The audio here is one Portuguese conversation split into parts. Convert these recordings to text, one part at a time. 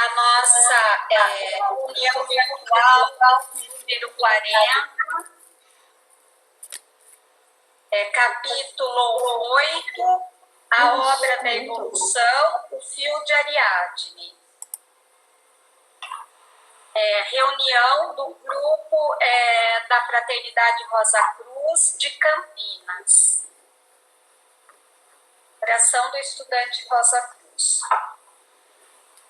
a nossa reunião virtual número 40, capítulo 8, a obra da evolução, o fio de Ariadne. Reunião do grupo da Fraternidade Rosa Cruz de Campinas. Oração do estudante Rosa Cruz.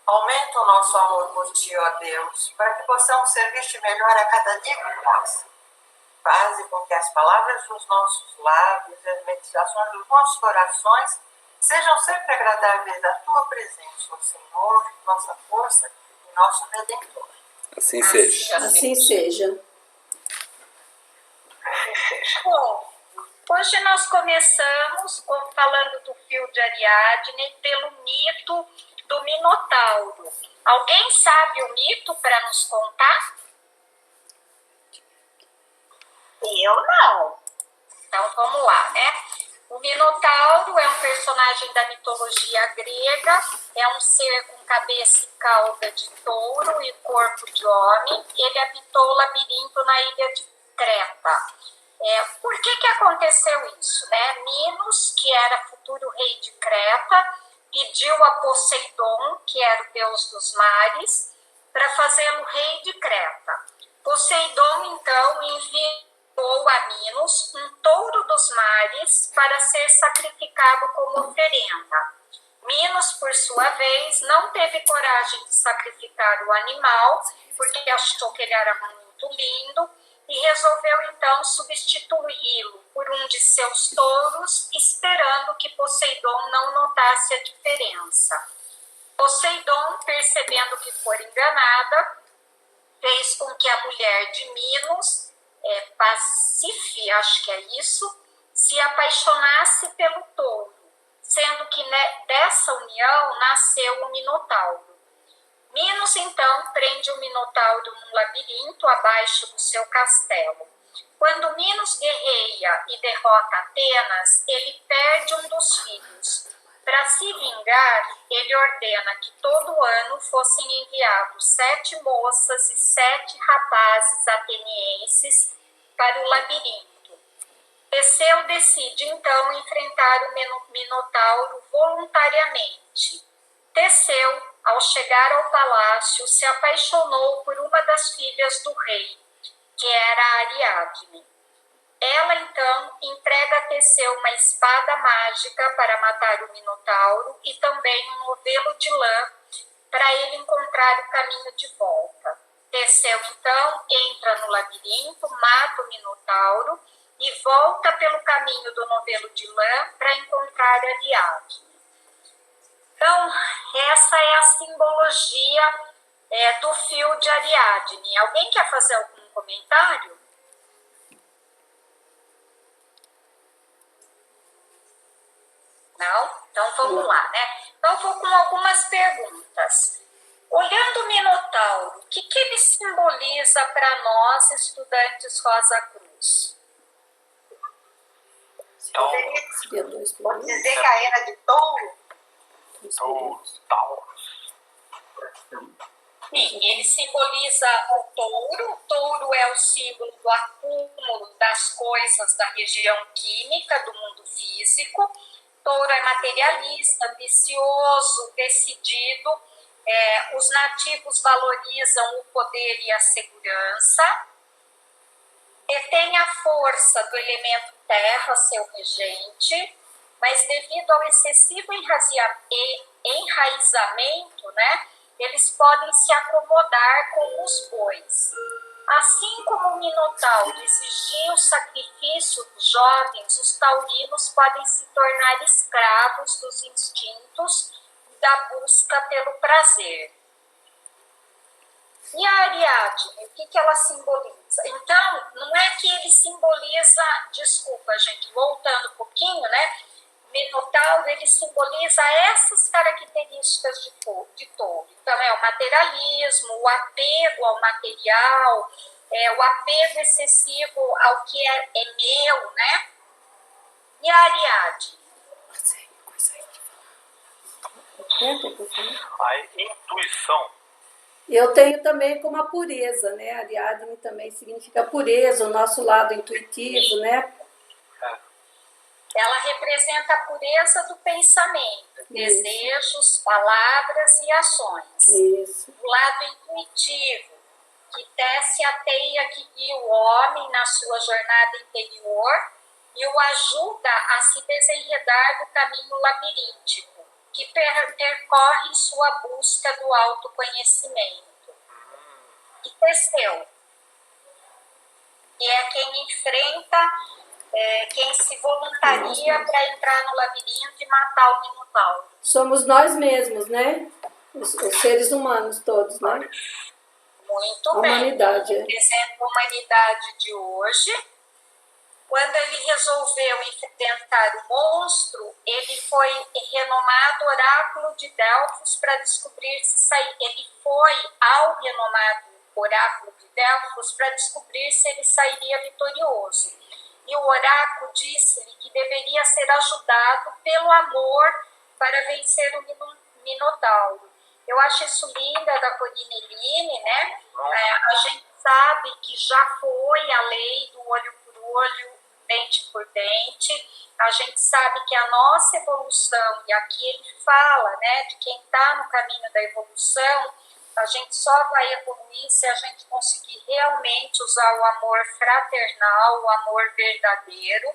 Aumenta o nosso amor por Ti, ó Deus, para que possamos servir-te melhor a cada dia que passa. Faze com que as palavras dos nossos lábios e as meditações dos nossos corações sejam sempre agradáveis à Tua presença, ó Senhor, nossa força e nosso Redentor. Assim seja. Assim seja. Bom, hoje nós começamos falando do fio de Ariadne pelo mito do Minotauro. Alguém sabe o mito para nos contar? Eu não. Então vamos lá, né? O Minotauro é um personagem da mitologia grega, é um ser com cabeça e cauda de touro e corpo de homem. Ele habitou o labirinto na ilha de Creta. Por que aconteceu isso, né? Minos, que era futuro rei de Creta, pediu a Poseidon, que era o deus dos mares, para fazê-lo rei de Creta. Poseidon, então, enviou a Minos um touro dos mares para ser sacrificado como oferenda. Minos, por sua vez, não teve coragem de sacrificar o animal, porque achou que ele era muito lindo, e resolveu então substituí-lo por um de seus touros, esperando que Poseidon não notasse a diferença. Poseidon, percebendo que foi enganada, fez com que a mulher de Minos, Pasífae, acho que é isso, se apaixonasse pelo touro, sendo que dessa união nasceu o Minotauro. Minos, então, prende o Minotauro num labirinto abaixo do seu castelo. Quando Minos guerreia e derrota Atenas, ele perde um dos filhos. Para se vingar, ele ordena que todo ano fossem enviados 7 moças e 7 rapazes atenienses para o labirinto. Teseu decide, então, enfrentar o Minotauro voluntariamente. Teseu, ao chegar ao palácio, se apaixonou por uma das filhas do rei, que era Ariadne. Ela, então, entrega a Teseu uma espada mágica para matar o Minotauro e também um novelo de lã para ele encontrar o caminho de volta. Teseu, então, entra no labirinto, mata o Minotauro e volta pelo caminho do novelo de lã para encontrar Ariadne. Então, essa é a simbologia do fio de Ariadne. Alguém quer fazer algum comentário? Não? Então vamos lá, né? Então vou com algumas perguntas. Olhando o Minotauro, o que ele simboliza para nós, estudantes Rosa Cruz? Pode dizer que a era de touro? Sim, ele simboliza o touro. O touro é o símbolo do acúmulo das coisas da região química, do mundo físico. Touro é materialista, ambicioso, decidido. Os nativos valorizam o poder e a segurança. Tem a força do elemento terra, seu regente, mas devido ao excessivo enraizamento, né, eles podem se acomodar com os bois. Assim como o Minotauro exigia o sacrifício dos jovens, os taurinos podem se tornar escravos dos instintos e da busca pelo prazer. E a Ariadne, o que ela simboliza? Então, não é que ele simboliza, desculpa gente, voltando um pouquinho, né? Minotauro, ele simboliza essas características de touro. Então, é o materialismo, o apego ao material, o apego excessivo ao que é meu, né? E a Ariadne? A intuição Eu tenho também como a pureza, né? Ariadne também significa pureza, o nosso lado intuitivo, né? Ela representa a pureza do pensamento, Isso. desejos, palavras e ações. Isso. O lado intuitivo, que tece a teia que guia o homem na sua jornada interior e o ajuda a se desenredar do caminho labiríntico, que percorre sua busca do autoconhecimento. E Teseu, que é quem enfrenta, quem se voluntaria para entrar no labirinto e matar o Minotauro. Somos nós mesmos, né? Os seres humanos todos, né? Muito a bem. Humanidade, Representa a humanidade de hoje. Quando ele resolveu enfrentar o monstro, ele foi renomado Oráculo de Delfos para descobrir se ele foi ao renomado Oráculo de Delfos para descobrir se ele sairia vitorioso. E o oráculo disse-lhe que deveria ser ajudado pelo amor para vencer o Minotauro. Eu acho isso linda da Corine, né? A gente sabe que já foi a lei do olho por olho, dente por dente. A gente sabe que a nossa evolução, e aqui ele fala, né, de quem está no caminho da evolução, a gente só vai evoluir se a gente conseguir realmente usar o amor fraternal, o amor verdadeiro.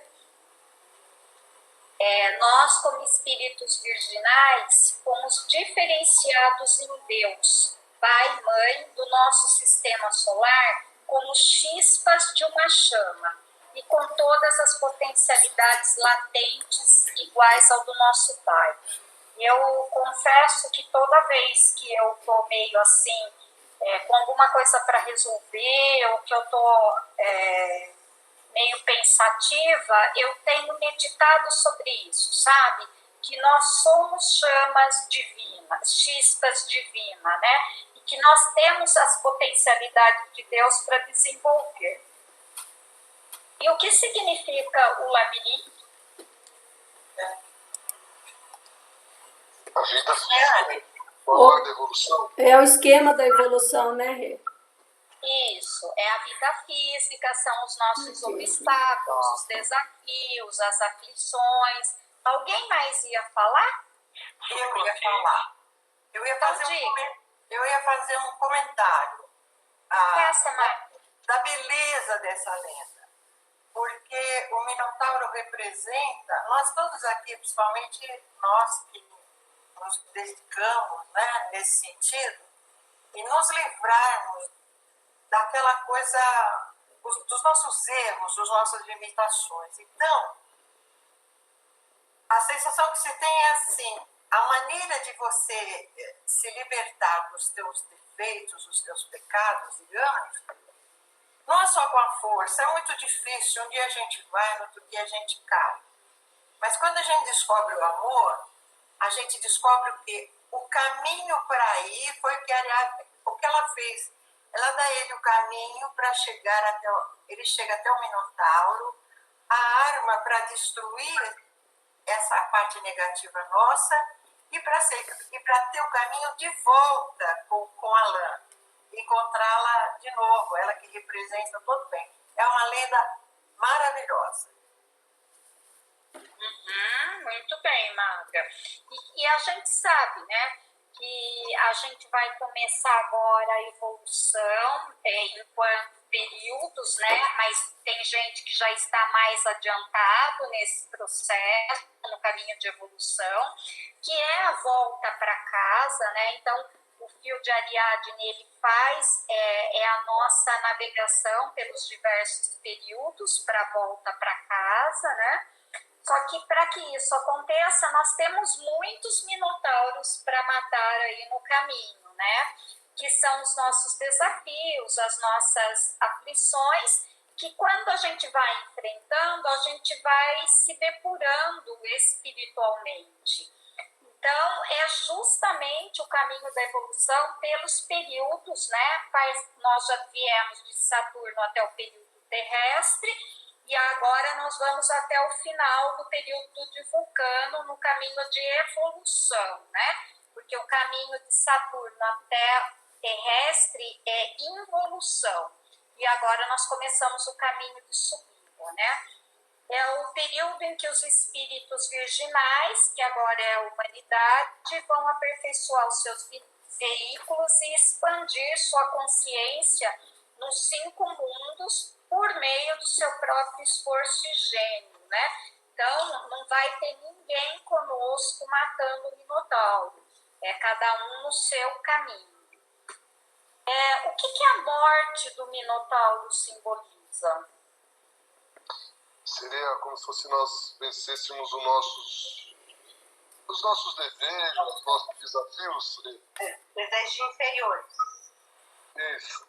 Nós, como espíritos virginais, fomos diferenciados em Deus, Pai e Mãe do nosso sistema solar, como chispas de uma chama e com todas as potencialidades latentes iguais ao do nosso Pai. Eu confesso que toda vez que eu estou meio assim, com alguma coisa para resolver, ou que eu estou meio pensativa, eu tenho meditado sobre isso, sabe? Que nós somos chamas divinas, chispas divinas, né? E que nós temos as potencialidades de Deus para desenvolver. E o que significa o labirinto? A vida física, a da evolução. É o esquema da evolução, né, Rê? Isso, é a vida física, são os nossos obstáculos, os desafios, as aflições. Alguém mais ia falar? Eu ia falar. Eu ia fazer um comentário da beleza dessa lenda. Porque o Minotauro representa, nós todos aqui, principalmente nós que nos dedicamos, né, nesse sentido, e nos livrarmos daquela coisa, dos nossos erros, das nossas limitações. Então, a sensação que se tem é assim, a maneira de você se libertar dos teus defeitos, dos teus pecados, digamos, não é só com a força, é muito difícil. Um dia a gente vai, no outro dia a gente cai. Mas quando a gente descobre o amor, a gente descobre que o caminho para ir foi o que ela fez. Ela dá a ele o caminho para chegar ele chega até o Minotauro, a arma para destruir essa parte negativa nossa e para ter o caminho de volta com a lã, encontrá-la de novo, ela que representa todo bem. É uma lenda maravilhosa. Muito bem, Maga. E a gente sabe, né, que a gente vai começar agora a evolução enquanto períodos, né, mas tem gente que já está mais adiantado nesse processo, no caminho de evolução, que é a volta para casa, né, então o fio de Ariadne ele faz a nossa navegação pelos diversos períodos para a volta para casa, né? Só que para que isso aconteça, nós temos muitos minotauros para matar aí no caminho, né? Que são os nossos desafios, as nossas aflições, que quando a gente vai enfrentando, a gente vai se depurando espiritualmente. Então, é justamente o caminho da evolução pelos períodos, né? Nós já viemos de Saturno até o período terrestre, e agora nós vamos até o final do período de Vulcano, no caminho de evolução, né? Porque o caminho de Saturno até terrestre é involução. E agora nós começamos o caminho de subida, né? É o período em que os espíritos virginais, que agora é a humanidade, vão aperfeiçoar os seus veículos e expandir sua consciência nos 5 mundos por meio do seu próprio esforço e gênio, né? Então, não vai ter ninguém conosco matando o Minotauro. É cada um no seu caminho. O que a morte do Minotauro simboliza? Seria como se fosse nós vencêssemos os nossos desejos, os nossos desafios. Seria. Desejos inferiores. Isso.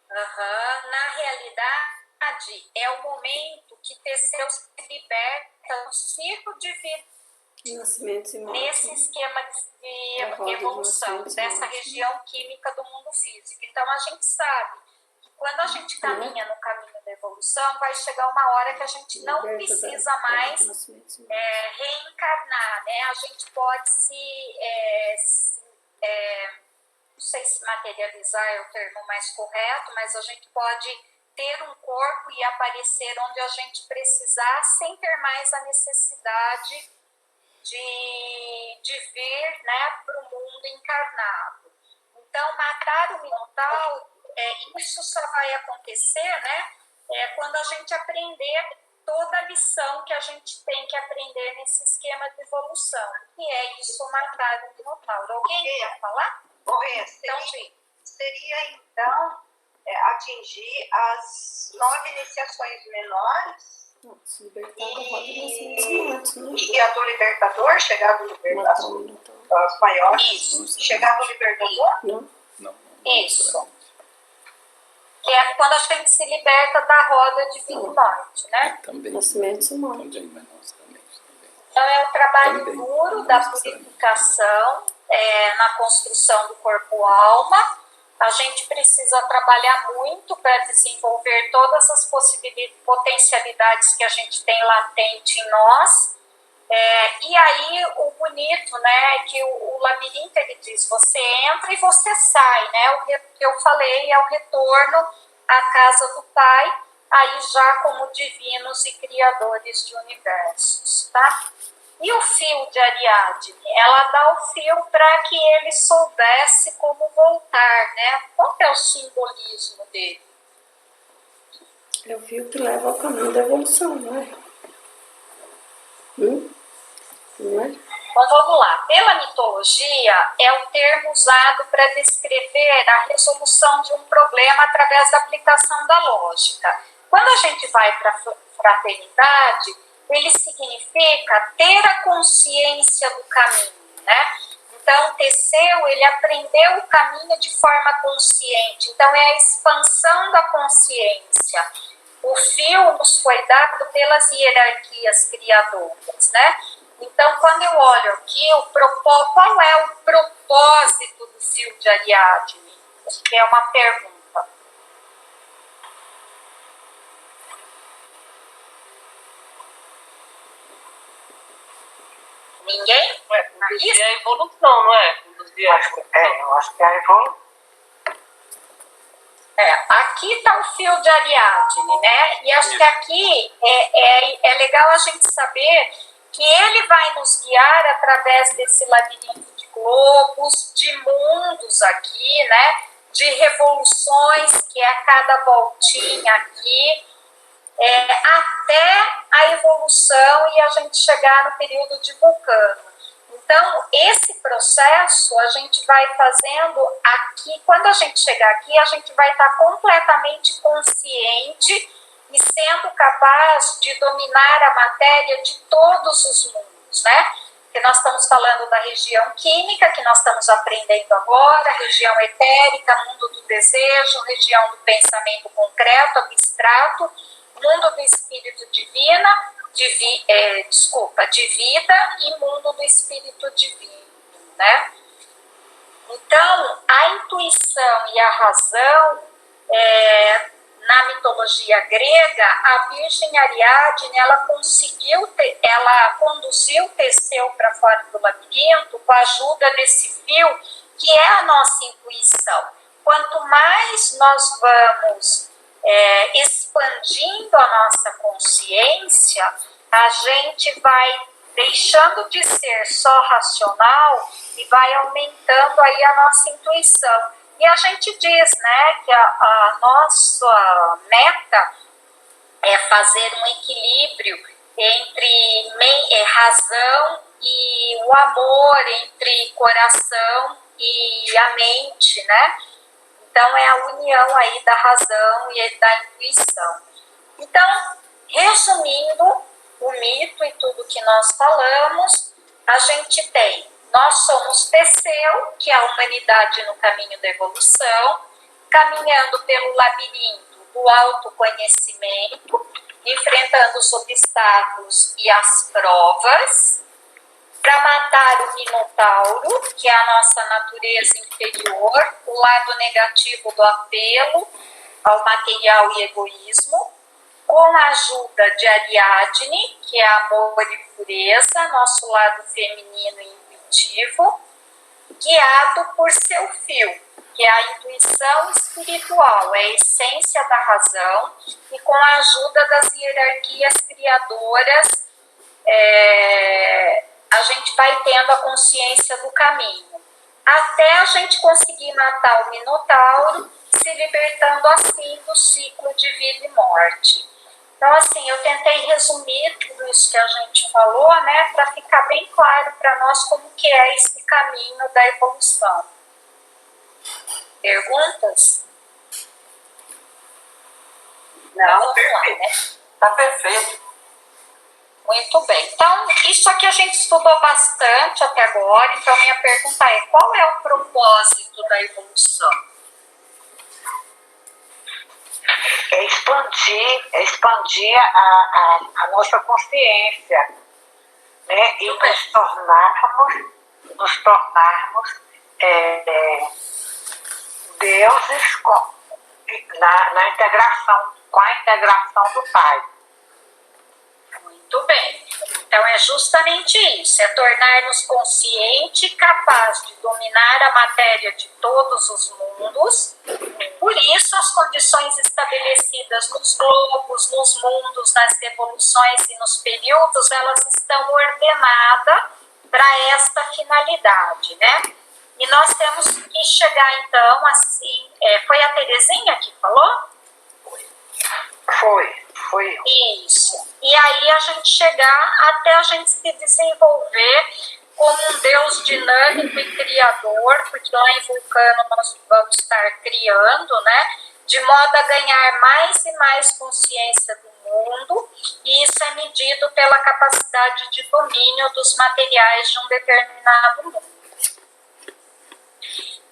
Na realidade, é o momento que Teseu se liberta do ciclo de vida. Nascimentos e mortes. Nesse esquema de evolução, dessa região química do mundo físico. Então, a gente sabe que quando a gente caminha no caminho da evolução, vai chegar uma hora que a gente não precisa mais reencarnar, né? A gente pode não sei se materializar é o termo mais correto, mas a gente pode ter um corpo e aparecer onde a gente precisar, sem ter mais a necessidade de vir, né, para o mundo encarnado. Então, matar o Minotauro, isso só vai acontecer, né, quando a gente aprender toda a lição que a gente tem que aprender nesse esquema de evolução. E é isso, matar o Minotauro. Alguém quer falar? Seria então atingir as 9 iniciações menores Se libertar da roda dos nascimentos e mortes, né? e a do libertador, chegar do libertador, as maiores, chegar do libertador? Não. Isso. Que é quando a gente se liberta da roda de vida e morte, né? Também. Nascimentos e mortes. Também, mas nós também. Então, é o trabalho Também. duro da purificação na construção do corpo-alma. A gente precisa trabalhar muito para desenvolver todas as potencialidades que a gente tem latente em nós. E aí, o bonito, né, é que o labirinto, ele diz, você entra e você sai, né? O que eu falei é o retorno à casa do Pai, aí já como divinos e criadores de universos, tá? E o fio de Ariadne? Ela dá o fio para que ele soubesse como voltar, né? Qual é o simbolismo dele? É o fio que leva ao caminho da evolução, não é? Não é? Então vamos lá. Pela mitologia, é o termo usado para descrever a resolução de um problema através da aplicação da lógica. Quando a gente vai para a fraternidade, ele significa ter a consciência do caminho, né? Então, Teseu, ele aprendeu o caminho de forma consciente. Então, é a expansão da consciência. O fio nos foi dado pelas hierarquias criadoras, né? Então, quando eu olho aqui, qual é o propósito do fio de Ariadne? Acho que é uma pergunta. Ninguém? Conduzir a evolução, não é? Conduzir a evolução. Eu acho que é a evolução. Aqui está o fio de Ariadne, né? E acho que aqui é legal a gente saber que ele vai nos guiar através desse labirinto de globos, de mundos aqui, né? De revoluções, que é a cada voltinha aqui, até a evolução e a gente chegar no período de Vulcano. Então, esse processo a gente vai fazendo aqui. Quando a gente chegar aqui, a gente vai estar completamente consciente e sendo capaz de dominar a matéria de todos os mundos, né? Porque nós estamos falando da região química, que nós estamos aprendendo agora, região etérica, mundo do desejo, região do pensamento concreto, abstrato, mundo do espírito divina, de vida e mundo do espírito divino, né? Então, a intuição e a razão, na mitologia grega, a Virgem Ariadne, ela conduziu Teseu para fora do labirinto com a ajuda desse fio que é a nossa intuição. Quanto mais nós vamos expandindo a nossa consciência, a gente vai deixando de ser só racional e vai aumentando aí a nossa intuição. E a gente diz, né, que a nossa meta é fazer um equilíbrio entre razão e o amor, entre coração e a mente, né? Então, é a união aí da razão e da intuição. Então, resumindo o mito e tudo que nós falamos, a gente tem, nós somos Teseu, que é a humanidade no caminho da evolução, caminhando pelo labirinto do autoconhecimento, enfrentando os obstáculos e as provas, para matar o Minotauro, que é a nossa natureza inferior, o lado negativo do apelo ao material e egoísmo, com a ajuda de Ariadne, que é amor e pureza, nosso lado feminino e intuitivo, guiado por seu fio, que é a intuição espiritual, é a essência da razão, e com a ajuda das hierarquias criadoras, a gente vai tendo a consciência do caminho, até a gente conseguir matar o Minotauro, se libertando assim do ciclo de vida e morte. Então, assim, eu tentei resumir tudo isso que a gente falou, né, para ficar bem claro para nós como que é esse caminho da evolução. Perguntas? Não, vamos lá, né? Tá perfeito. Muito bem. Então, isso aqui a gente estudou bastante até agora. Então, minha pergunta é: qual é o propósito da evolução? É expandir a nossa consciência, né? E nos tornarmos deuses na integração, com a integração do Pai. Muito bem. Então, é justamente isso, é tornar-nos consciente e capaz de dominar a matéria de todos os mundos. Por isso, as condições estabelecidas nos globos, nos mundos, nas evoluções e nos períodos, elas estão ordenadas para esta finalidade, né? E nós temos que chegar, então, assim... foi a Terezinha que falou? Foi eu. Isso. E aí a gente chegar até a gente se desenvolver como um Deus dinâmico e criador, porque lá em Vulcano nós vamos estar criando, né? De modo a ganhar mais e mais consciência do mundo, e isso é medido pela capacidade de domínio dos materiais de um determinado mundo.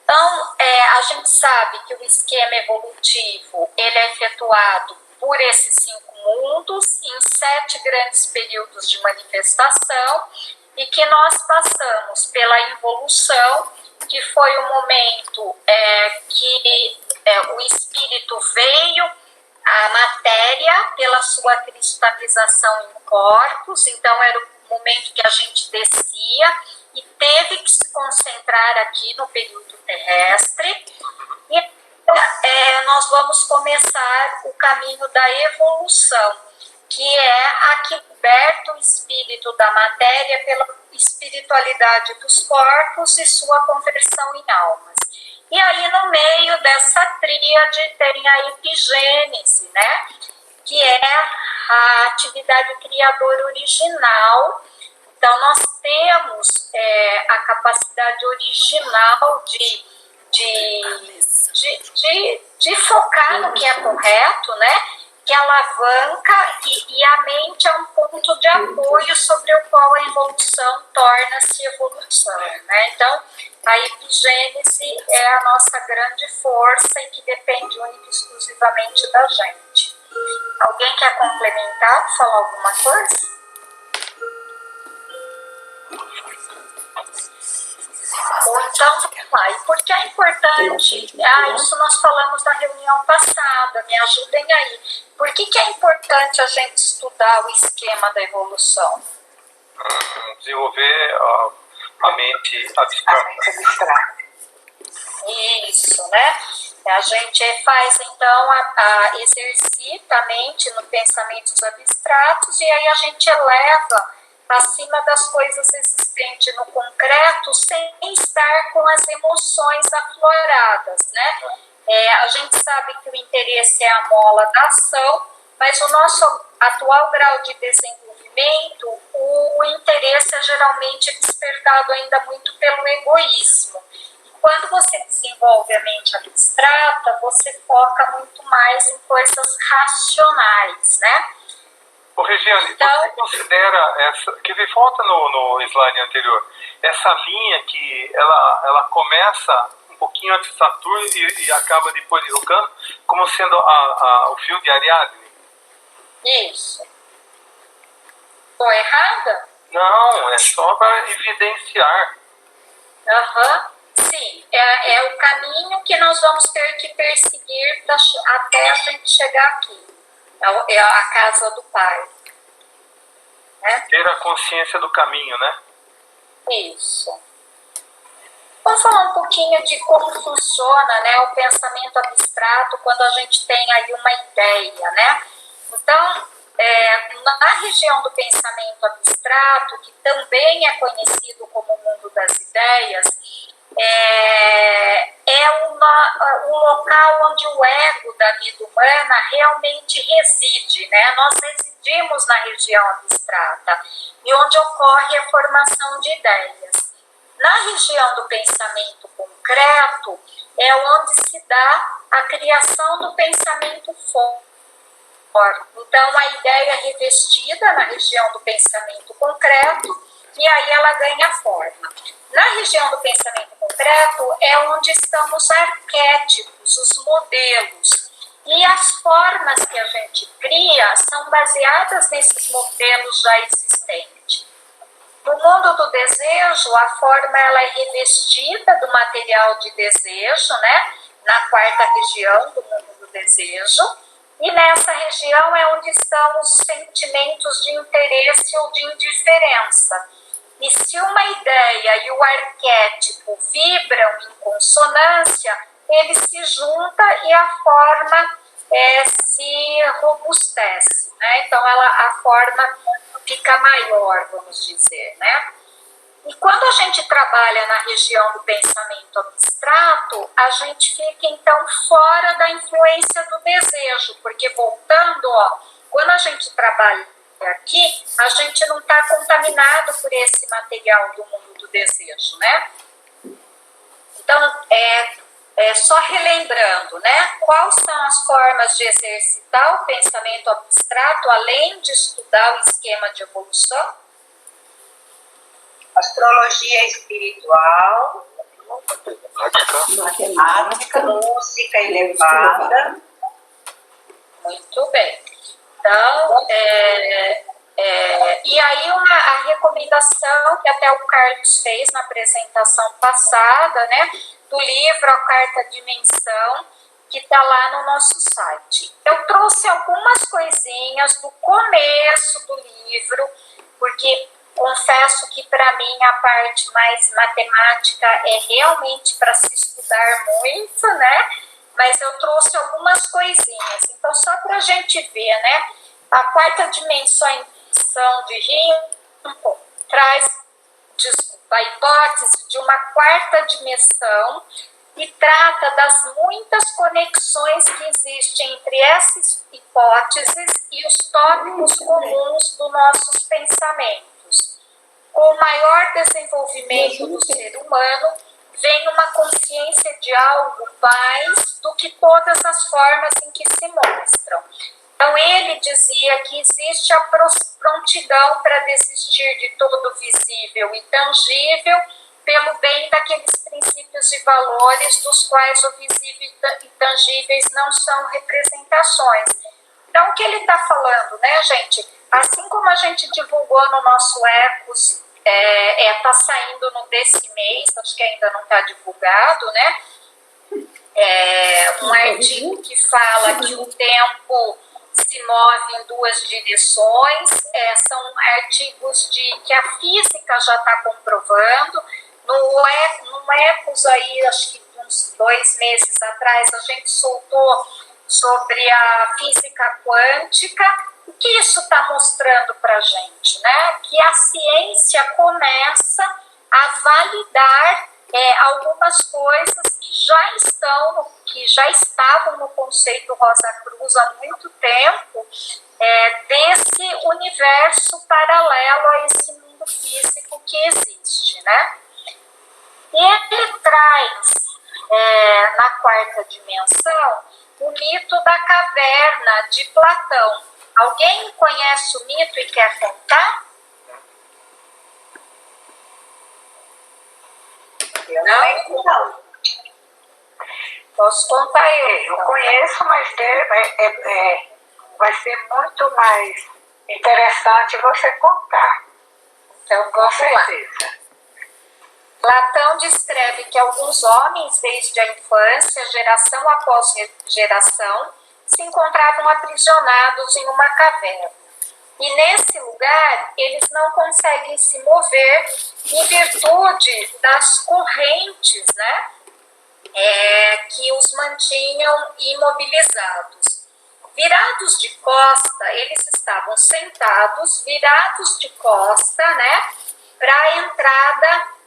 Então, a gente sabe que o esquema evolutivo ele é efetuado por esses 5 mundos, em 7 grandes períodos de manifestação, e que nós passamos pela involução, que foi o momento que o espírito veio à matéria pela sua cristalização em corpos, então era o momento que a gente descia e teve que se concentrar aqui no período terrestre, e nós vamos começar o caminho da evolução, que é a que liberta o espírito da matéria pela espiritualidade dos corpos e sua conversão em almas. E aí, no meio dessa tríade, tem a epigênese, né? Que é a atividade criadora original. Então, nós temos a capacidade original de focar no que é correto, né? Que alavanca e a mente é um ponto de apoio sobre o qual a evolução torna-se evolução, né? Então, a epigênese é a nossa grande força e que depende única e exclusivamente da gente. Alguém quer complementar, falar alguma coisa? Ou então, vamos lá. E por que é importante? Isso nós falamos na reunião passada, me ajudem aí. Por que é importante a gente estudar o esquema da evolução? Desenvolver a mente abstrata. Isso, né? A gente faz, então, exercita a mente no pensamentos abstratos e aí a gente eleva acima das coisas existentes no concreto sem estar com as emoções afloradas, né? A gente sabe que o interesse é a mola da ação, mas o nosso atual grau de desenvolvimento, o interesse é geralmente despertado ainda muito pelo egoísmo. Quando você desenvolve a mente abstrata, você foca muito mais em coisas racionais, né? Ô, Regiane, Então, você considera essa, que vi volta no slide anterior, essa linha que ela começa um pouquinho antes de Saturno e acaba depois de Urano, como sendo o fio de Ariadne? isso. Estou errada? Não, é só para evidenciar. Aham. Sim, é o caminho que nós vamos ter que perseguir até a gente chegar aqui. É a casa do Pai. Né? Ter a consciência do caminho, né? Isso. Vamos falar um pouquinho de como funciona, né, o pensamento abstrato quando a gente tem aí uma ideia, né? Então, na região do pensamento abstrato, que também é conhecido como o mundo das ideias, o local onde o ego da vida humana realmente reside, né? Nós residimos na região abstrata e onde ocorre a formação de ideias. Na região do pensamento concreto é onde se dá a criação do pensamento forte. Então, a ideia é revestida na região do pensamento concreto e aí ela ganha forma. Na região do pensamento concreto é onde estão os arquétipos, os modelos. E as formas que a gente cria são baseadas nesses modelos já existentes. No mundo do desejo, a forma ela é revestida do material de desejo, né? Na quarta região do mundo do desejo. E nessa região é onde estão os sentimentos de interesse ou de indiferença. E se uma ideia e o arquétipo vibram em consonância, ele se junta e a forma se robustece, né? Então a forma fica maior, vamos dizer, né? E quando a gente trabalha na região do pensamento abstrato, a gente fica então fora da influência do desejo, porque voltando, quando a gente trabalha aqui, a gente não está contaminado por esse material do mundo do desejo, né? Então, só relembrando, né? Quais são as formas de exercitar o pensamento abstrato, além de estudar o esquema de evolução? Astrologia espiritual, Matemática, música elevada. Muito bem. Então, e aí a recomendação que até o Carlos fez na apresentação passada, né, do livro A Quarta Dimensão, que está lá no nosso site. Eu trouxe algumas coisinhas do começo do livro, porque confesso que para mim a parte mais matemática é realmente para se estudar muito, né? Mas eu trouxe algumas coisinhas. Então, só para a gente ver, né? A quarta dimensão de Rio traz a hipótese de uma quarta dimensão e trata das muitas conexões que existem entre essas hipóteses e os tópicos comuns dos nossos pensamentos. Com o maior desenvolvimento do ser humano, vem uma consciência de algo mais do que todas as formas em que se mostram. Então, ele dizia que existe a prontidão para desistir de todo visível e tangível pelo bem daqueles princípios e valores dos quais o visível e tangíveis não são representações. Então, o que ele está falando, né, gente? Assim como a gente divulgou no nosso Ecos, está saindo desse mês, acho que ainda não está divulgado, né? Um artigo que fala que o tempo se move em duas direções, são artigos que a física já está comprovando. No Ecos aí, acho que uns 2 meses atrás, a gente soltou sobre a física quântica. O que isso está mostrando para a gente, né? Que a ciência começa a validar algumas coisas que já estavam no conceito Rosa Cruz há muito tempo, desse universo paralelo a esse mundo físico que existe, né? E ele traz na quarta dimensão o mito da caverna de Platão. Alguém conhece o mito e quer contar? Não. Posso contar eu. Eu conheço, mas vai ser muito mais interessante você contar. Então Com vamos lá. certeza. Platão descreve que alguns homens, desde a infância, geração após geração, se encontravam aprisionados em uma caverna. E nesse lugar, eles não conseguem se mover em virtude das correntes, né? Que os mantinham imobilizados. Virados de costa, eles estavam sentados, virados de costa, né? Para a entrada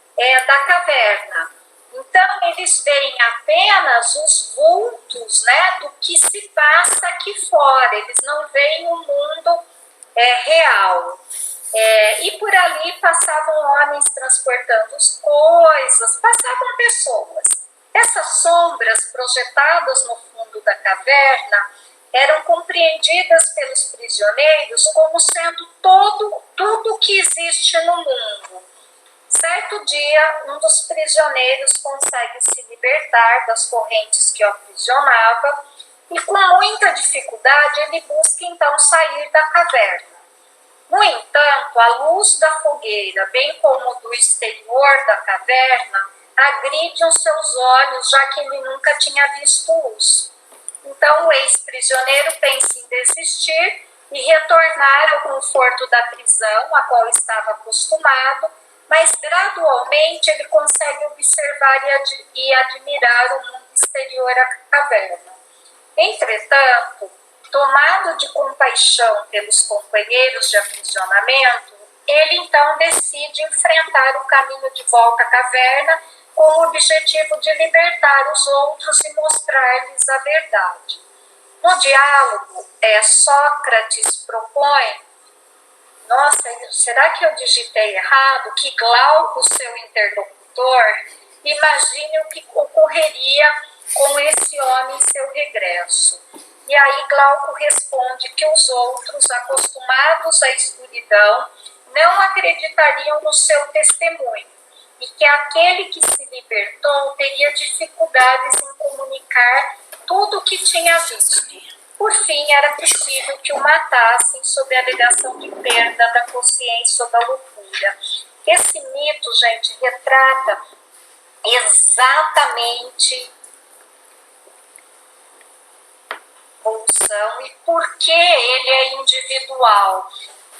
da caverna. Então, eles veem apenas os vultos, né, do que se passa aqui fora. Eles não veem o mundo real. E por ali passavam homens transportando coisas, passavam pessoas. Essas sombras projetadas no fundo da caverna eram compreendidas pelos prisioneiros como sendo tudo que existe no mundo. Certo dia, um dos prisioneiros consegue se libertar das correntes que o aprisionava e, com muita dificuldade, ele busca então sair da caverna. No entanto, a luz da fogueira, bem como do exterior da caverna, agride os seus olhos, já que ele nunca tinha visto luz. Então, o ex-prisioneiro pensa em desistir e retornar ao conforto da prisão, a qual estava acostumado, mas gradualmente ele consegue observar e admirar o mundo exterior à caverna. Entretanto, tomado de compaixão pelos companheiros de aprisionamento, ele então decide enfrentar o caminho de volta à caverna com o objetivo de libertar os outros e mostrar-lhes a verdade. No diálogo, Sócrates propõe: nossa, será que eu digitei errado? Que Glauco, seu interlocutor, imagine o que ocorreria com esse homem em seu regresso. E aí Glauco responde que os outros, acostumados à escuridão, não acreditariam no seu testemunho e que aquele que se libertou teria dificuldades em comunicar tudo o que tinha visto. Por fim, era possível que o matassem sob a alegação de perda da consciência ou da loucura. Esse mito, gente, retrata exatamente a evolução e por que ele é individual.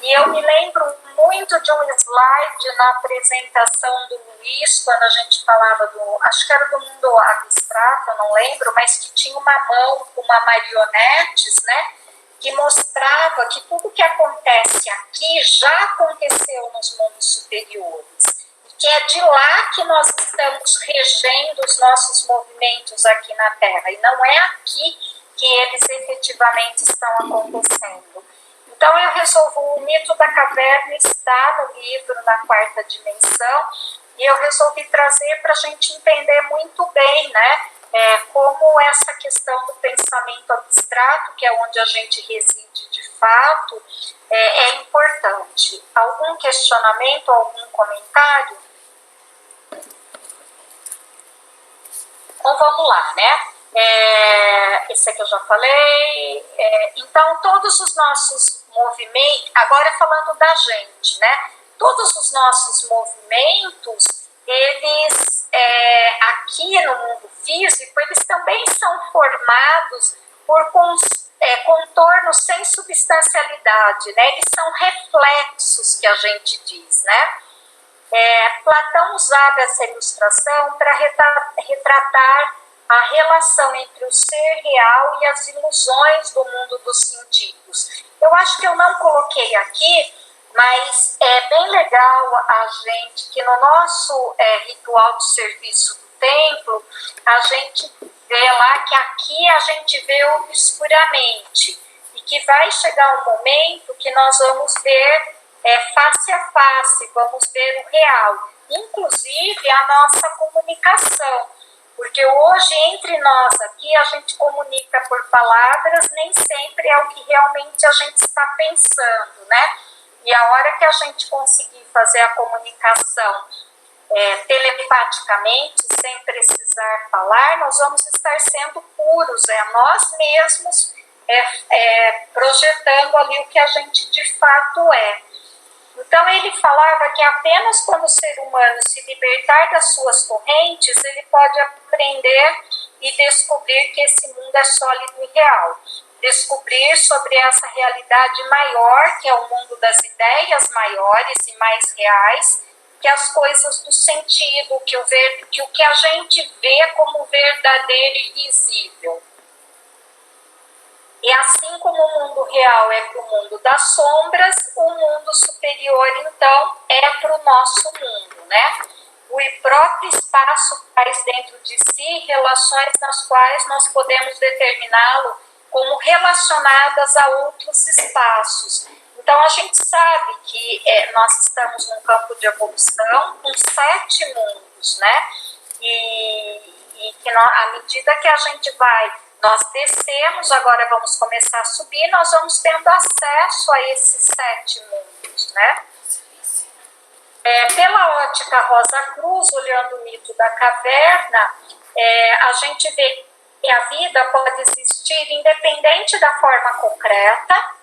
E eu me lembro muito de um slide na apresentação do Luiz, quando a gente falava acho que era do mundo abstrato, eu não lembro, mas que tinha uma mão com uma marionetes, né, que mostrava que tudo que acontece aqui já aconteceu nos mundos superiores. E que é de lá que nós estamos regendo os nossos movimentos aqui na Terra, e não é aqui que eles efetivamente estão acontecendo. Então eu resolvi, o mito da caverna está no livro, na quarta dimensão, e eu resolvi trazer para a gente entender muito bem, né, como essa questão do pensamento abstrato, que é onde a gente reside de fato, é importante. Algum questionamento, algum comentário? Então vamos lá, né? Esse aqui eu já falei. Então todos os nossos movimentos, agora falando da gente, né? Todos os nossos movimentos, eles aqui no mundo físico, eles também são formados por contornos sem substancialidade, né? Eles são reflexos, que a gente diz, né? Platão usava essa ilustração para retratar a relação entre o ser real e as ilusões do mundo dos sentidos. Eu acho que eu não coloquei aqui, mas é bem legal a gente, que no nosso ritual de serviço do templo, a gente vê lá que aqui a gente vê obscuramente, e que vai chegar um momento que nós vamos ver face a face, vamos ver o real, inclusive a nossa comunicação, porque hoje entre nós aqui a gente comunica por palavras, nem sempre é o que realmente a gente está pensando, né? E a hora que a gente conseguir fazer a comunicação telepaticamente, sem precisar falar, nós vamos estar sendo puros, nós mesmos projetando ali o que a gente de fato é. Então ele falava que apenas quando o ser humano se libertar das suas correntes, ele pode aprender e descobrir que esse mundo é sólido e real. Descobrir sobre essa realidade maior, que é o mundo das ideias maiores e mais reais, que as coisas do sentido, que o que a gente vê como verdadeiro e visível. E assim como o mundo real é para o mundo das sombras, o mundo superior, então, é para o nosso mundo, né? O próprio espaço traz dentro de si relações nas quais nós podemos determiná-lo como relacionadas a outros espaços. Então, a gente sabe que nós estamos num campo de evolução com 7 mundos, né? E que à medida que a gente nós descemos, agora vamos começar a subir, nós vamos tendo acesso a esses 7 mundos, né? Pela ótica Rosa Cruz, olhando o mito da caverna, a gente vê que a vida pode existir independente da forma concreta,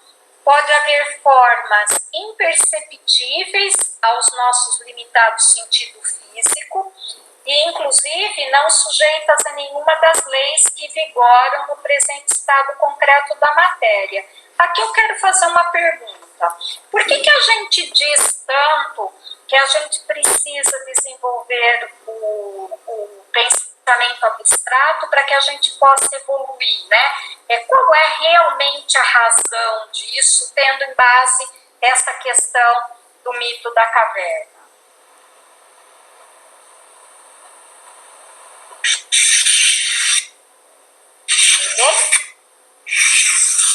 pode haver formas imperceptíveis aos nossos limitados sentido físico, e inclusive não sujeitas a nenhuma das leis que vigoram no presente estado concreto da matéria. Aqui eu quero fazer uma pergunta. Por que a gente diz tanto que a gente precisa desenvolver o pensamento abstrato para que a gente possa evoluir, né? Qual é realmente a razão disso, tendo em base essa questão do mito da caverna?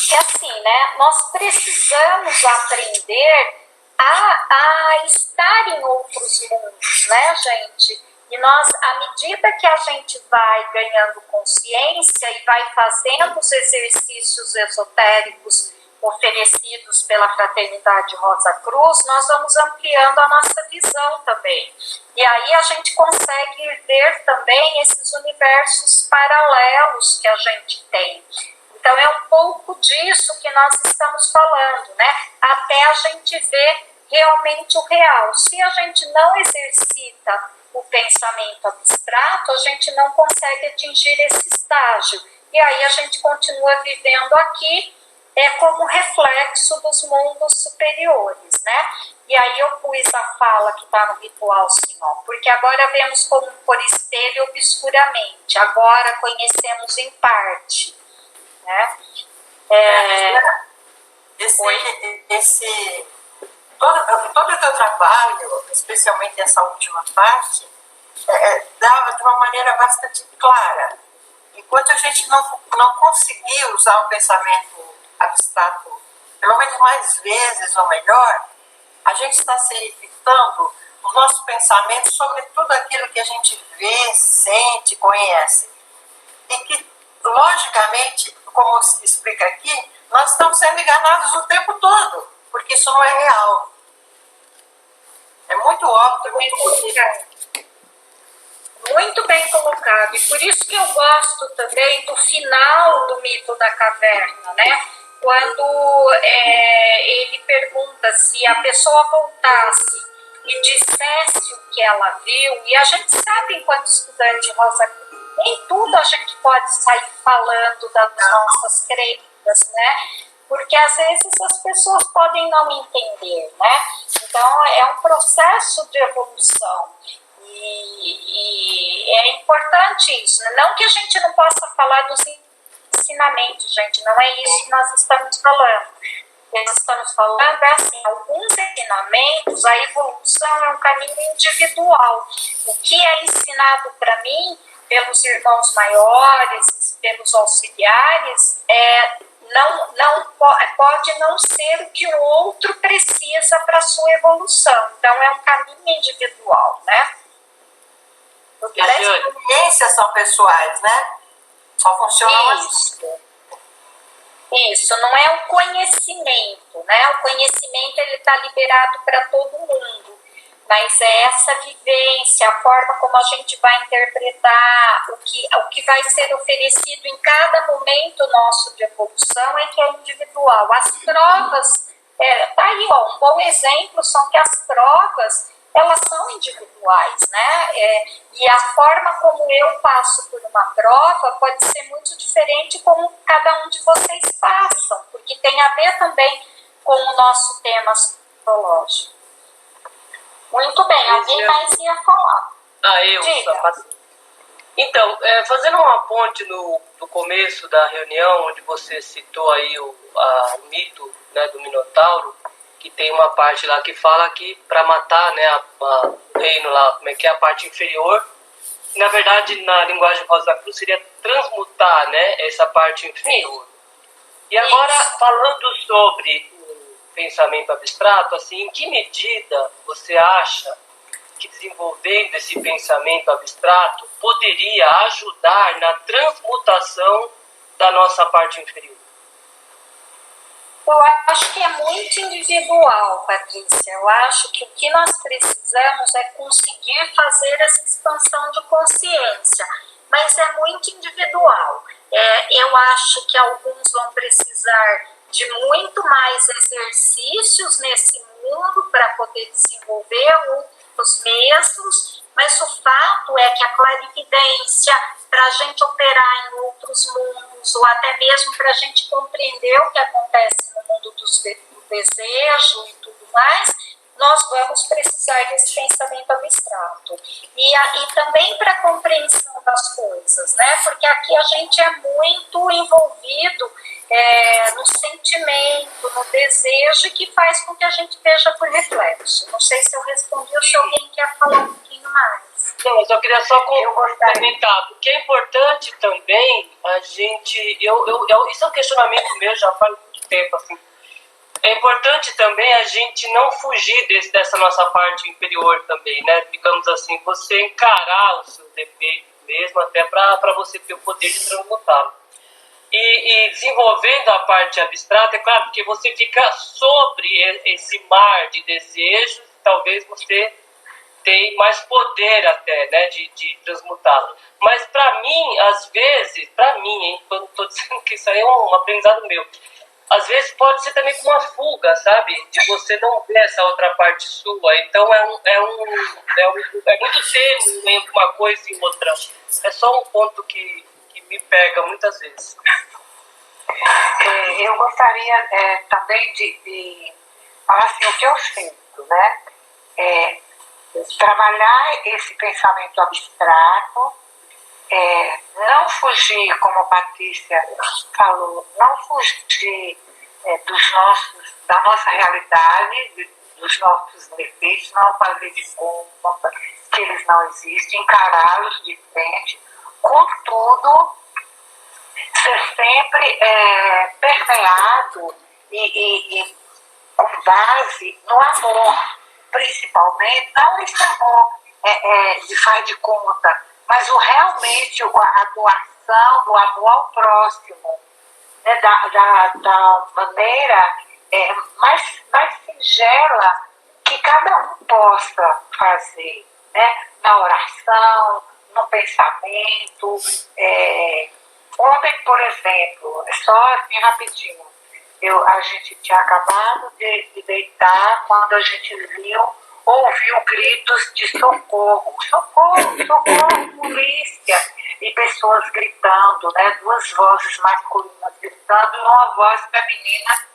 Que assim, né, nós precisamos aprender a estar em outros mundos, né, gente? E nós, à medida que a gente vai ganhando consciência e vai fazendo os exercícios esotéricos oferecidos pela Fraternidade Rosa Cruz, nós vamos ampliando a nossa visão também. E aí a gente consegue ver também esses universos paralelos que a gente tem. Então é um pouco disso que nós estamos falando, né? Até a gente ver realmente o real. Se a gente não exercita o pensamento abstrato, a gente não consegue atingir esse estágio. E aí a gente continua vivendo aqui como reflexo dos mundos superiores, né? E aí eu pus a fala que está no ritual assim, ó, porque agora vemos como por espelho obscuramente, agora conhecemos em parte, né? Todo o teu trabalho, especialmente essa última parte, dava de uma maneira bastante clara. Enquanto a gente não conseguir usar o pensamento abstrato, pelo menos mais vezes ou melhor, a gente está serificando os nossos pensamentos sobre tudo aquilo que a gente vê, sente, conhece. E que, logicamente, como se explica aqui, nós estamos sendo enganados o tempo todo, porque isso não é real. É muito óbvio, muito bonito. Muito bem colocado. E por isso que eu gosto também do final do mito da caverna, né? Quando ele pergunta se a pessoa voltasse e dissesse o que ela viu, e a gente sabe, enquanto estudante Rosa, nem tudo a gente pode sair falando das nossas crenças, né? porque às vezes as pessoas podem não entender, né? Então, é um processo de evolução. E é importante isso. Não que a gente não possa falar dos ensinamentos, gente, não é isso que nós estamos falando. O que nós estamos falando é assim, alguns ensinamentos, a evolução é um caminho individual. O que é ensinado para mim pelos irmãos maiores, pelos auxiliares, pode não ser o que o outro precisa para a sua evolução. Então, é um caminho individual, né? Porque as experiências são pessoais, né? Só funcionam assim. Isso, não é o conhecimento, né? O conhecimento ele está liberado para todo mundo, mas é essa vivência, a forma como a gente vai interpretar, o que vai ser oferecido em cada momento nosso de evolução é que é individual. As provas, tá aí, ó, um bom exemplo são que as provas, elas são individuais, né? E a forma como eu passo por uma prova pode ser muito diferente como cada um de vocês passam, porque tem a ver também com o nosso tema astrológico. Muito bem, alguém mais ia falar? Eu. Diga. Então, fazendo uma ponte no começo da reunião, onde você citou aí o mito, né, do Minotauro, que tem uma parte lá que fala que para matar, né, o reino lá, como é que é a parte inferior, na verdade, na linguagem Rosa da Cruz, seria transmutar, né, essa parte inferior. E agora, falando sobre o pensamento abstrato, assim, em que medida você acha que desenvolvendo esse pensamento abstrato poderia ajudar na transmutação da nossa parte inferior? Eu acho que é muito individual, Patrícia. Eu acho que o que nós precisamos é conseguir fazer essa expansão de consciência, mas é muito individual. Eu acho que alguns vão precisar de muito mais exercícios nesse mundo para poder desenvolver os mesmos, mas o fato é que a clarividência, para a gente operar em outros mundos, ou até mesmo para a gente compreender o que acontece no mundo do desejo e tudo mais, nós vamos precisar desse pensamento abstrato. E também para a compreensão das coisas, né? Porque aqui a gente é muito envolvido no sentimento, no desejo, que faz com que a gente veja por reflexo. Não sei se eu respondi ou se alguém quer falar um pouquinho mais. Não, eu só queria complementar, porque é importante também a gente... isso é um questionamento meu já faz muito tempo, assim. É importante também a gente não fugir dessa nossa parte inferior também, né? Digamos assim, você encarar o seu defeito mesmo, até para você ter o poder de transmutá-lo. E desenvolvendo a parte abstrata, é claro, porque você fica sobre esse mar de desejos, talvez você tenha mais poder até, né, de transmutá-lo. Mas para mim, às vezes, eu não estou dizendo que isso aí é um aprendizado meu, às vezes pode ser também com uma fuga, sabe? De você não ver essa outra parte sua. Então é muito tênue entre uma coisa e outra. É só um ponto que me pega muitas vezes. Eu gostaria também de falar assim, o que eu sinto, né? Trabalhar esse pensamento abstrato, não fugir, como a Patrícia falou, não fugir da nossa realidade, dos nossos defeitos, não fazer de conta que eles não existem, encará-los de frente, contudo, ser sempre permeado e com base no amor, principalmente, não esse amor de faz de conta, mas realmente a doação do amor ao próximo, né, da maneira mais singela que cada um possa fazer, né, na oração, no pensamento. Ontem, por exemplo, só assim rapidinho, a gente tinha acabado de deitar quando a gente ouviu gritos de socorro, socorro, socorro, polícia. e pessoas gritando, né? Duas vozes masculinas gritando e uma voz feminina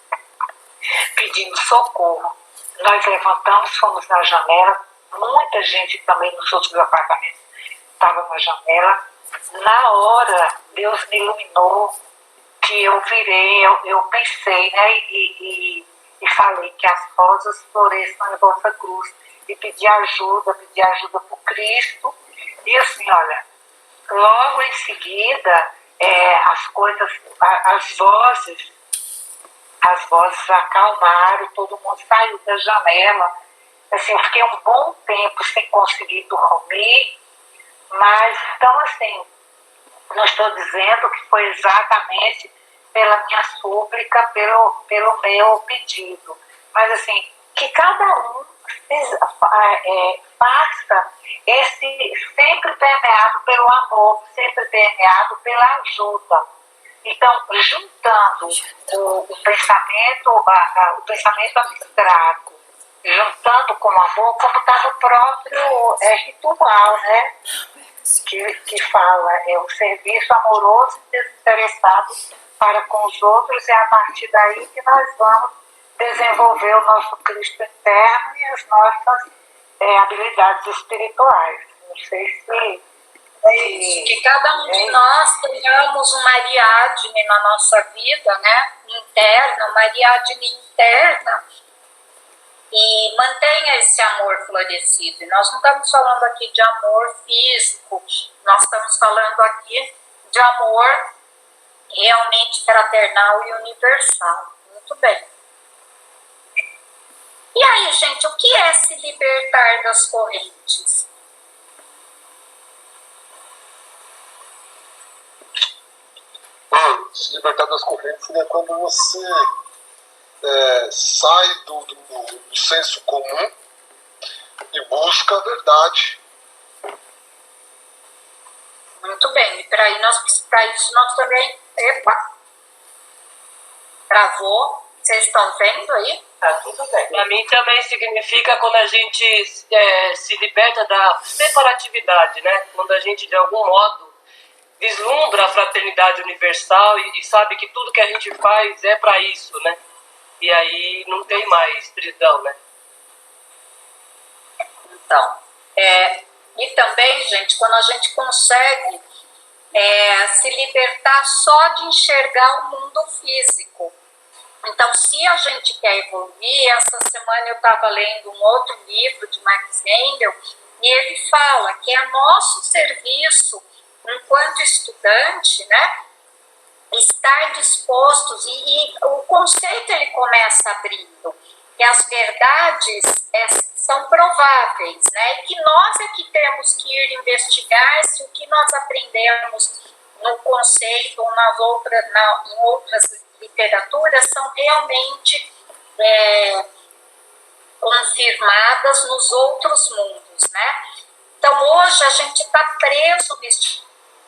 pedindo socorro. Nós levantamos, fomos na janela, muita gente também nos outros apartamentos estava na janela. Na hora, Deus me iluminou, que eu virei, eu pensei, né, e falei que as rosas floresçam em vossa cruz, e pedi ajuda por Cristo, e assim, olha, logo em seguida, as coisas, as vozes acalmaram, todo mundo saiu da janela, assim, eu fiquei um bom tempo sem conseguir dormir, mas, então, assim, não estou dizendo que foi exatamente pela minha súplica, pelo meu pedido, mas assim, que cada um faça esse sempre permeado pelo amor, sempre permeado pela ajuda. Então, juntando o pensamento abstrato, juntando com o amor, como está no próprio ritual, né? Que fala, o serviço amoroso e desinteressado para com os outros, é a partir daí que nós vamos desenvolver o nosso Cristo interno e as nossas habilidades espirituais. Não sei se... Que cada um de nós tenhamos uma Ariadne na nossa vida, né? Interna, uma Ariadne interna, e mantenha esse amor florescido. E nós não estamos falando aqui de amor físico, nós estamos falando aqui de amor realmente fraternal e universal. Muito bem. E aí, gente, o que é se libertar das correntes? Se libertar das correntes seria quando você sai do senso comum e busca a verdade. Muito bem, e para isso nós também... Epa! Travou? Vocês estão vendo aí? Tá tudo bem. Para mim também significa quando a gente se liberta da separatividade, né? Quando a gente, de algum modo, vislumbra a fraternidade universal e sabe que tudo que a gente faz é para isso, né? E aí não tem mais prisão, né? Então, e também, gente, quando a gente consegue se libertar só de enxergar o mundo físico. Então, se a gente quer evoluir, essa semana eu estava lendo um outro livro de Max Rendel, e ele fala que é nosso serviço, enquanto estudante, né, estar dispostos, e o conceito ele começa abrindo, que as verdades são prováveis, né, e que nós é que temos que ir investigar se o que nós aprendemos no conceito ou em outras literaturas são realmente confirmadas nos outros mundos, né? Então hoje a gente está preso neste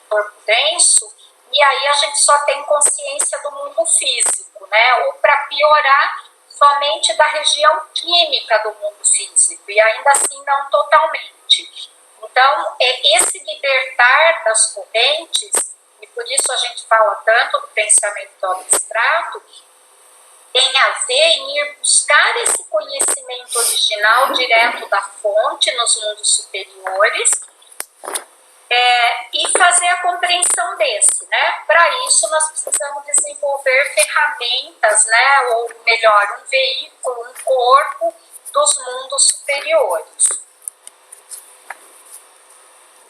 corpo denso e aí a gente só tem consciência do mundo físico, né? Ou para piorar, somente da região química do mundo físico e ainda assim não totalmente. Então esse libertar das correntes, e por isso a gente fala tanto do pensamento abstrato, tem a ver em ir buscar esse conhecimento original direto da fonte nos mundos superiores e fazer a compreensão desse, né? Para isso nós precisamos desenvolver ferramentas, né? Ou melhor, um veículo, um corpo dos mundos superiores.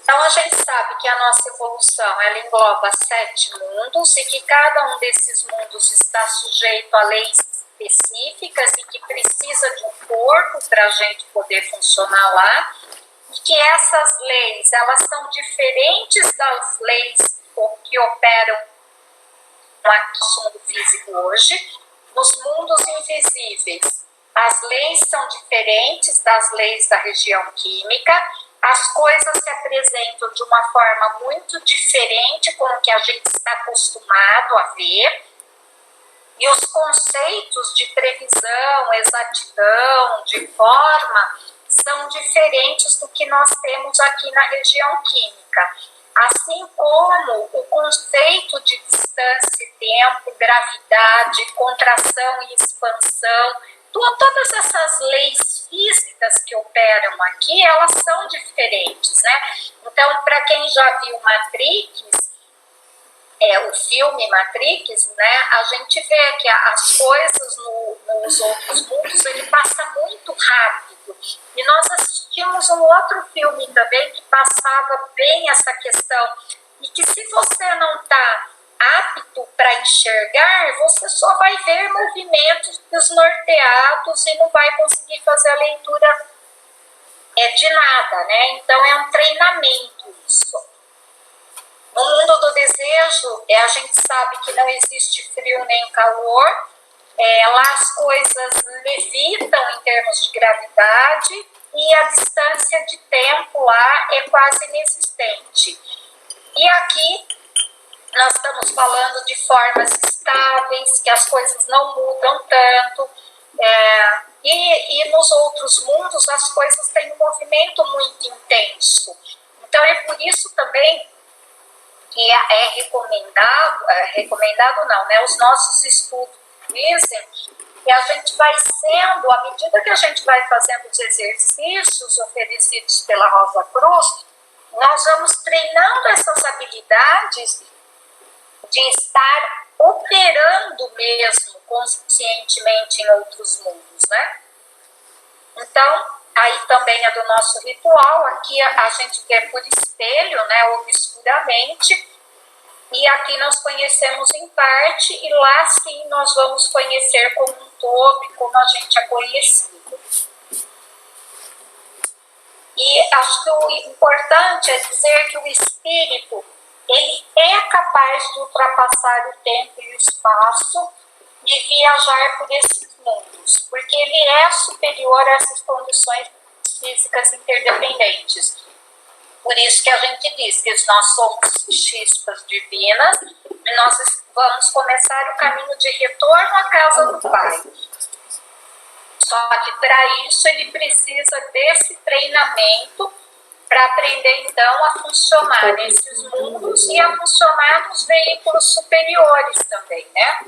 Então a gente sabe que a nossa evolução ela engloba 7 mundos e que cada um desses mundos está sujeito a leis específicas e que precisa de um corpo para a gente poder funcionar lá, e que essas leis elas são diferentes das leis que operam no nosso mundo físico hoje. Nos mundos invisíveis, as leis são diferentes das leis da região química. As coisas se apresentam de uma forma muito diferente com o que a gente está acostumado a ver, e os conceitos de previsão, exatidão, de forma, são diferentes do que nós temos aqui na região química. assim como o conceito de distância e tempo, gravidade, contração e expansão, todas essas leis físicas que operam aqui, elas são diferentes, né? Então, para quem já viu Matrix, o filme Matrix, né, a gente vê que as coisas nos outros mundos, ele passa muito rápido. E nós assistimos um outro filme também que passava bem essa questão, e que se você não está apto para enxergar, você só vai ver movimentos desnorteados e não vai conseguir fazer a leitura de nada, né? Então é um treinamento isso. No mundo do desejo, a gente sabe que não existe frio nem calor, lá as coisas levitam em termos de gravidade e a distância de tempo lá é quase inexistente. E aqui nós estamos falando de formas estáveis, que as coisas não mudam tanto, e nos outros mundos as coisas têm um movimento muito intenso. Então é por isso também que é recomendado não, né? Os nossos estudos dizem que a gente vai sendo, à medida que a gente vai fazendo os exercícios oferecidos pela Rosa Cruz, nós vamos treinando essas habilidades de estar operando mesmo conscientemente em outros mundos, né? Então, aí também é do nosso ritual, aqui a gente vê por espelho, né, obscuramente, e aqui nós conhecemos em parte, e lá sim nós vamos conhecer como um todo, e como a gente é conhecido. E acho que o importante é dizer que o espírito, ele é capaz de ultrapassar o tempo e o espaço, de viajar por esses mundos, porque ele é superior a essas condições físicas interdependentes. Por isso que a gente diz que nós somos chispas divinas e nós vamos começar o caminho de retorno à casa do Pai. Só que para isso ele precisa desse treinamento para aprender então a funcionar nesses mundos e a funcionar nos veículos superiores também, né?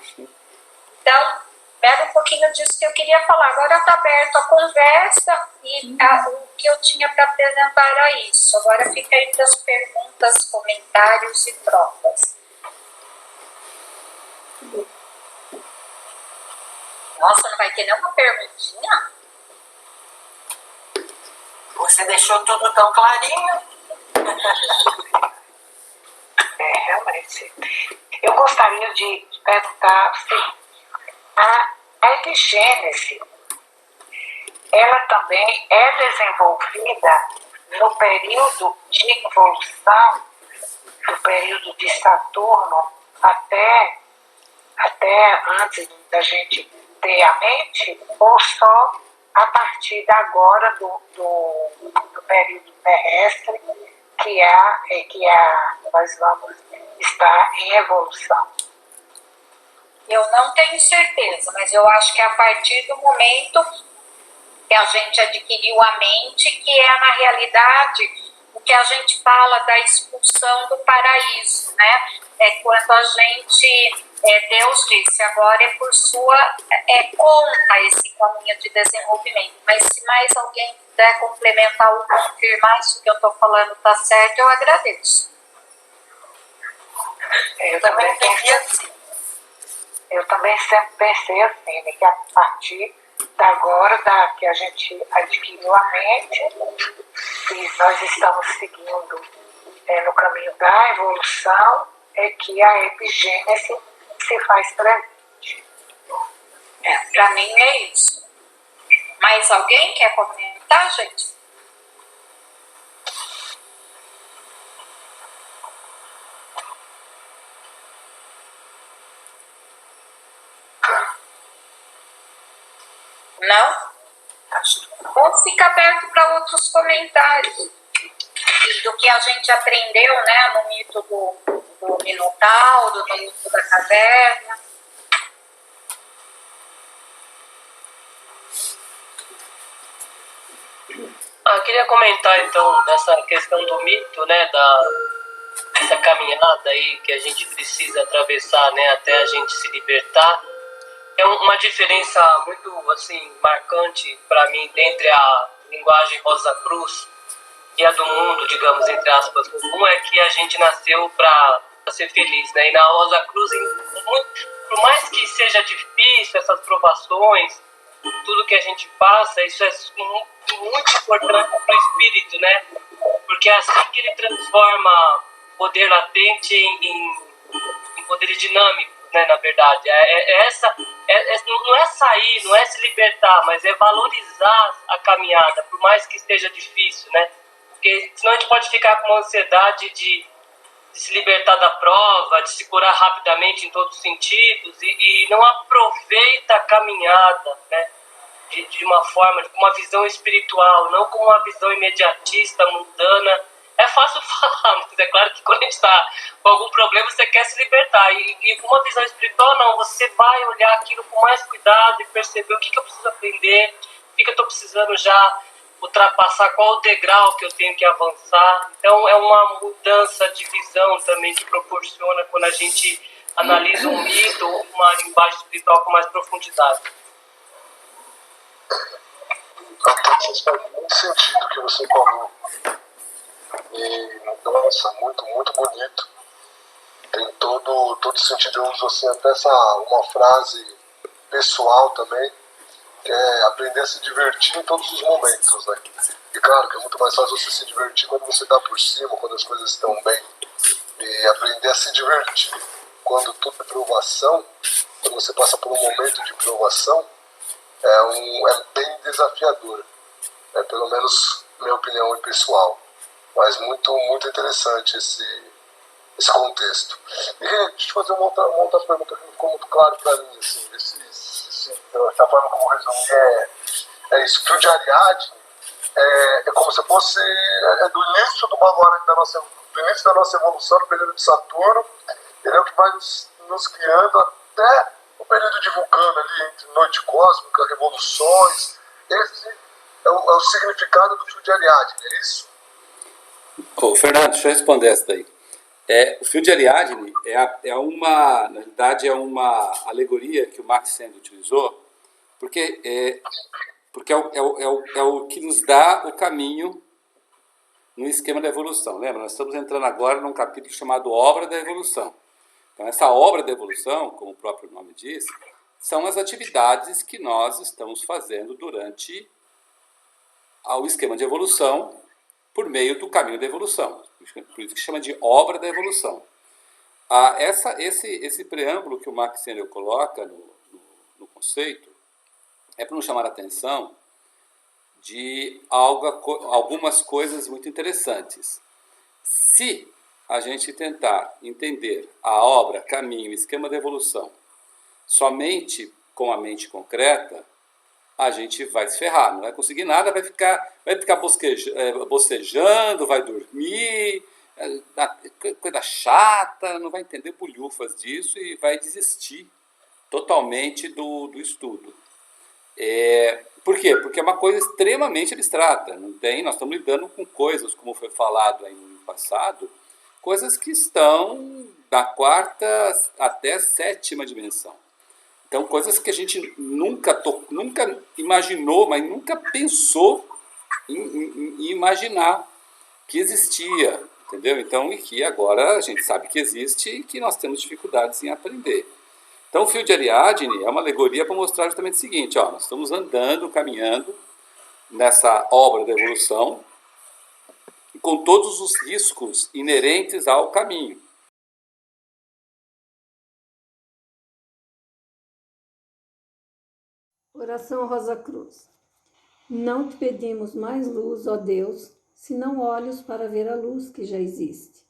Então, era um pouquinho disso que eu queria falar. Agora está aberto a conversa e o que eu tinha para apresentar era isso. Agora fica aí para as perguntas, comentários e trocas. Nossa, não vai ter nenhuma perguntinha? Você deixou tudo tão clarinho. Realmente. Eu gostaria de perguntar assim, a epigênese, ela também é desenvolvida no período de evolução, do período de Saturno até antes da gente ter a mente, ou só a partir de agora do período terrestre que nós vamos estar em evolução? Eu não tenho certeza, mas eu acho que é a partir do momento que a gente adquiriu a mente, que é na realidade o que a gente fala da expulsão do paraíso, né? É quando a gente, Deus disse, agora é por sua conta esse caminho de desenvolvimento. Mas se mais alguém puder complementar ou confirmar se o que eu estou falando está certo, eu agradeço. Eu também entendi assim. Eu também sempre pensei assim, né, que a partir de agora, que a gente adquiriu a mente, e nós estamos seguindo no caminho da evolução, é que a epigênese se faz presente. Para mim é isso. Mais alguém quer comentar, gente? Não? Ou fica aberto para outros comentários do que a gente aprendeu, né, no mito do Minotauro, no mito da caverna. Eu queria comentar então dessa questão do mito, né, essa caminhada aí que a gente precisa atravessar, né, até a gente se libertar, é uma diferença muito assim marcante para mim entre a linguagem Rosa Cruz e a do mundo, digamos, entre aspas. Um é que a gente nasceu para ser feliz, né? E na Rosa Cruz, por mais que seja difícil essas provações, tudo que a gente passa, isso é muito importante para o espírito, né? Porque é assim que ele transforma poder latente em poderes dinâmicos, né? Na verdade, não é sair, não é se libertar, mas é valorizar a caminhada, por mais que esteja difícil, né? Porque senão a gente pode ficar com uma ansiedade de se libertar da prova, de se curar rapidamente em todos os sentidos e não aproveita a caminhada, né? De uma forma, com uma visão espiritual, não com uma visão imediatista, mundana. É fácil falar, mas é claro que quando a gente está com algum problema, você quer se libertar. E com uma visão espiritual, não, você vai olhar aquilo com mais cuidado e perceber o que eu preciso aprender, o que eu estou precisando já ultrapassar, qual o degrau que eu tenho que avançar. Então é uma mudança de visão também que proporciona quando a gente analisa um mito ou uma linguagem espiritual com mais profundidade. Faz muito sentido o que você falou. E, nossa, muito, muito bonito. Tem todo sentido. Eu uso assim, até uma frase pessoal também, que é aprender a se divertir em todos os momentos, né? E claro que é muito mais fácil você se divertir quando você está por cima, quando as coisas estão bem. E aprender a se divertir quando tudo é provação, quando você passa por um momento de provação, é bem desafiador. Pelo menos minha opinião é pessoal. Mas muito, muito interessante esse contexto. E deixa eu te fazer uma outra pergunta que não ficou muito claro para mim, assim, essa forma como eu resumi é isso, que o de Ariadne é como se fosse do início do início da nossa evolução no período de Saturno, ele é o que vai nos guiando até o período de Vulcano ali, entre noite cósmica, revoluções. Esse é o significado do fio de Ariadne, é isso? Ô, Fernando, deixa eu responder essa daí. O fio de Ariadne na realidade, é uma alegoria que o Max Sendo utilizou, porque é o que nos dá o caminho no esquema da evolução. Lembra? Nós estamos entrando agora num capítulo chamado Obra da Evolução. Então, essa obra da evolução, como o próprio nome diz, são as atividades que nós estamos fazendo durante o esquema de evolução por meio do caminho da evolução. Por isso que chama de obra da evolução. Esse preâmbulo que o Max Sennel coloca no conceito é para nos chamar a atenção de algumas coisas muito interessantes. Se a gente tentar entender a obra, caminho, esquema da evolução somente com a mente concreta, a gente vai se ferrar, não vai conseguir nada, vai ficar bocejando, vai dormir, coisa chata, não vai entender bolhufas disso e vai desistir totalmente do estudo. Por quê? Porque é uma coisa extremamente abstrata. Nós estamos lidando com coisas, como foi falado aí no passado, coisas que estão da 4ª até 7ª dimensão. Então, coisas que a gente nunca imaginou, mas nunca pensou em imaginar que existia, entendeu? Então, e que agora a gente sabe que existe e que nós temos dificuldades em aprender. Então, o fio de Ariadne é uma alegoria para mostrar justamente o seguinte, nós estamos andando, caminhando nessa obra da evolução, com todos os riscos inerentes ao caminho. Oração Rosa Cruz. Não te pedimos mais luz, ó Deus, senão olhos para ver a luz que já existe.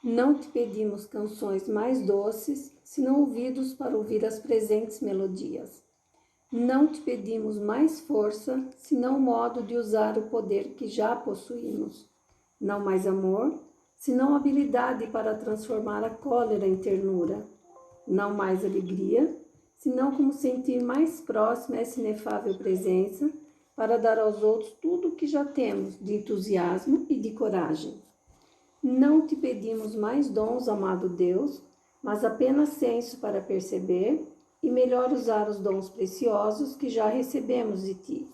Não te pedimos canções mais doces, senão ouvidos para ouvir as presentes melodias. Não te pedimos mais força, senão o modo de usar o poder que já possuímos. Não mais amor, senão habilidade para transformar a cólera em ternura. Não mais alegria, senão como sentir mais próxima essa inefável presença para dar aos outros tudo o que já temos de entusiasmo e de coragem. Não te pedimos mais dons, amado Deus, mas apenas senso para perceber e melhor usar os dons preciosos que já recebemos de ti.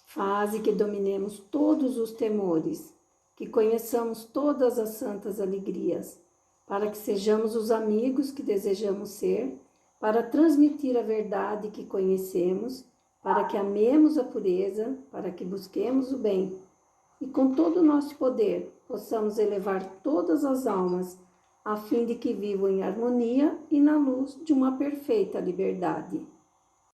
Faze que dominemos todos os temores, que conheçamos todas as santas alegrias, para que sejamos os amigos que desejamos ser, para transmitir a verdade que conhecemos, para que amemos a pureza, para que busquemos o bem, e com todo o nosso poder possamos elevar todas as almas, a fim de que vivam em harmonia e na luz de uma perfeita liberdade.